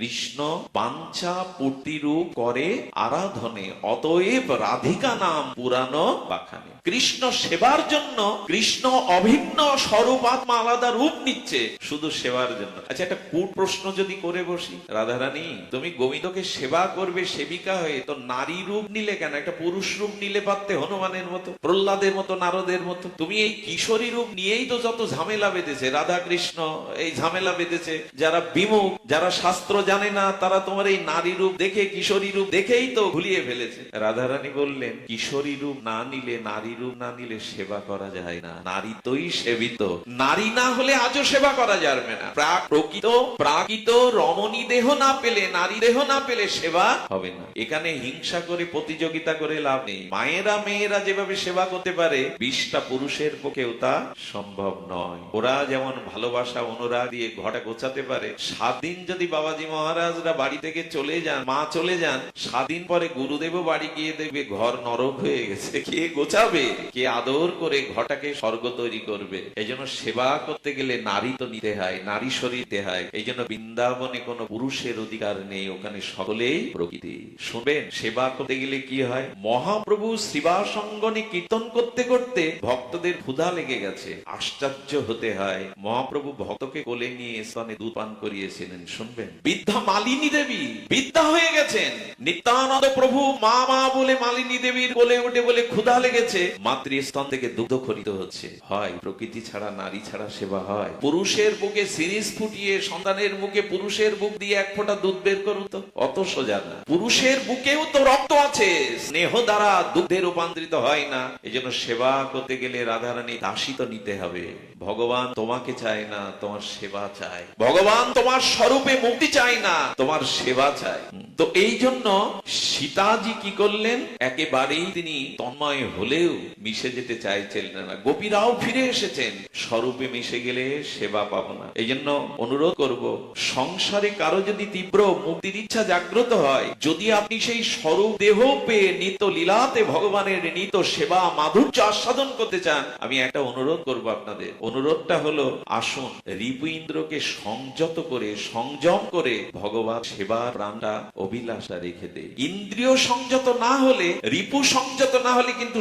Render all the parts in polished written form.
কৃষ্ণ বাঞ্ছা পূর্তিরূপ করে আরাধনে, অতএব রাধিকা নাম পুরানো বাখানে। কৃষ্ণ সেবার জন্য কৃষ্ণ অভিন্ন স্বরূপ আত্মা আলাদা রূপ নিচ্ছে শুধু সেবার জন্য। আচ্ছা, একটা কূট প্রশ্ন যদি করে বসি, রাধারানী তুমি গোবিন্দকে সেবা করবে সেবিকা হয়ে, তো নারী রূপ নিলে কেন? একটা পুরুষ রূপ নিলে পারতে, হনুমানের মতো, প্রহ্লাদের মতো, নারদের মতো। তুমি এই কিশোরী রূপ নিয়েই তো যত ঝামেলা বেঁধেছে, রাধা কৃষ্ণ এই ঝামেলা বেঁধেছে। যারা বিমুখ, যারা শাস্ত্র জানে না, তারা তোমার এই নারী রূপ দেখে, কিশোরী রূপ দেখেই তো ভুলিয়ে ফেলেছে। রাধারানী বললেন কিশোরী রূপ না নিলে, নারী রূপ না নিলে সেবা করা যায় না। নারী তোই সেবিত, নারী না হলে আজও সেবা করা যাবে না। প্রাকৃত রমণী দেহ না পেলে, নারী দেহ না পেলে সেবা হবে না। এখানে হিংসা করে প্রতিযোগিতা করে লাভ নেই। মায়েরা মেয়েরা যেভাবে সেবা করতে পারে 20টা পুরুষের পক্ষেও তা সম্ভব নয়। ওরা যেমন ভালোবাসা অনুরাগ দিয়ে ঘরটা গোছাতে পারে, 7 দিন যদি বাবাজি মহারাজরা বাড়ি থেকে চলে যান, মা চলে যান, 7 দিন পরে গুরুদেবও বাড়ি গিয়ে দেখবে ঘর নরক হয়ে গেছে। কে গোছাবে, কে আদর করে ঘরটাকে স্বর্গ তৈরি করবে? এই জন্য সেবা করতে গেলে নারী তো নিতে হয়, নারী শরীরতে হয়। এই জন্য বৃন্দাবনে কোনো পুরুষের অধিকার নেই, ওখানে সকলেই প্রকৃতি। শুনবেন, সেবা করতে গেলে কি হয়? মহাপ্রভু শ্রীবাসঙ্গনে কীর্তন করতে করতে ভক্তদের ক্ষুধা লেগে গেছে। আশ্চর্য হতে হয়, মহাপ্রভু ভক্তকে কোলে নিয়ে স্তনে দুধ পান করিয়েছিলেন। শুনবেন, বৃদ্ধা মালিনী দেবী বৃদ্ধা হয়ে গেছেন। নিত্যানন্দ প্রভু মা মা বলে মালিনী দেবীর কোলে উঠে বলে ক্ষুধা লেগেছে, মাতৃস্তন থেকে দুধ খরিত হচ্ছে। হয় প্রকৃতি ছাড়া, নারী ছাড়া সেবা হয়? পুরুষের বুকে সিরিজ ফুটিয়ে সন্তানের মুখে পুরুষের বুক দিয়ে 1 ফোঁটা দুধ বের করুন তো, অত সোজা না। পুরুষের বুকেও তো রক্ত আছে, স্নেহ দ্বারা দুধে রূপান্তরিত হয় না। এই জন্য সেবা করতে গেলে রাধারানী দাসী তো নিতে হবে। ভগবান তোমাকে চায় না, তোমার সেবা চায়। ভগবান তোমার স্বরূপে মুক্তি চায় না, তোমার সেবা চায়। তো এই জন্য সীতাজি কি করলেন? একেবারেই তিনি তন্ময় হলেও মিশে যেতে চাইছিলেন না। গোপীরাও ফিরে এসেছেন, স্বরূপে মিশে গেলে সেবা পাবো না। এই জন্য অনুরোধ করব, সংসারে কারো যদি তীব্র মুক্তির ইচ্ছা জাগ্রত হয়, যদি আপনি সেই স্বরূপ দেহ পেয়ে নিত্য লীলাতে ভগবানের নিত্য সেবা মাধুর্য আস্বাদন করতে চান, আমি একটা অনুরোধ করব আপনাদের। অনুরোধটা হলো, আসুন রিপু ইন্দ্রকে সংযত করে, সংযম করে ভগবান সেবার প্রাণটা, অভিলাষা রেখে দে। ইন্দ্রিয় সংযত না হলে, রিপু সংযত না হলে কিন্তু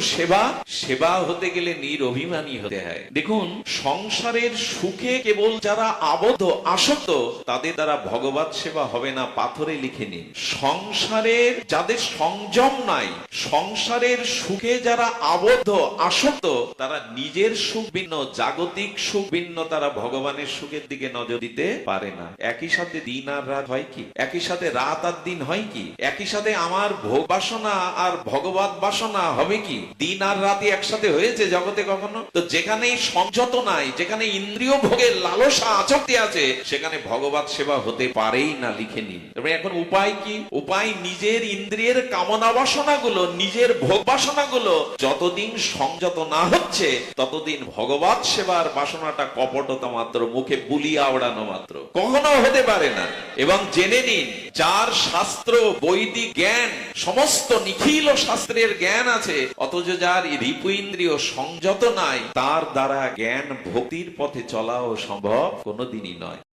সেবা হতে গেলে নিরভিমানী হতে হয়। দেখুন, সংসারের সুখে কেবল যারা আবদ্ধ, আসক্ত, তাদের দ্বারা ভগবত সেবা হবে না, পাথরে লিখে নিন। সংসারের যাদের সংযম নাই, সংসারের সুখে যারা আবদ্ধ, আসক্ত, তারা নিজের সুখ ভিন্ন, জাগতিক সুখ ভিন্ন, তারা ভগবানের সুখের দিকে নজর দিতে পারে না। একই সাথে দিন আর রাত হয় কি? একই সাথে রাত আর দিন হয় কি? একই সাথে আমার ভোগ বাসনা আর ভগবত বাসনা হবে কি? দিন আর রাতই একসাথে হয়েছে জগতে কখনো? তো যেখানে সংযত নাই, যেখানে ইন্দ্রিয় ভোগের লালসা আসক্তি আছে, সেখানে ভগবত সেবা হতে পারেই না, লিখে নিন। তবে এখন উপায় কি? উপায়, নিজের ইন্দ্রিয়ের কামনা বাসনা গুলো, নিজের ভোগ বাসনা গুলো যতদিন সংযত না হচ্ছে, ততদিন ভগবত সেবার বাসনাটা কপটতা মাত্র, মুখে বুলি আওড়ানো মাত্র, কখনো হতে পারে না। এবং জেনে নিন, যার শাস্ত্র বৈদিক জ্ঞান, সমস্ত নিখিল শাস্ত্রের জ্ঞান আছে, অথচ যার রিপু ইন্দ্রিয় সংযত নাই, তার দ্বারা জ্ঞান ভক্তির পথে চলাও সম্ভব কোনোদিনই নয়।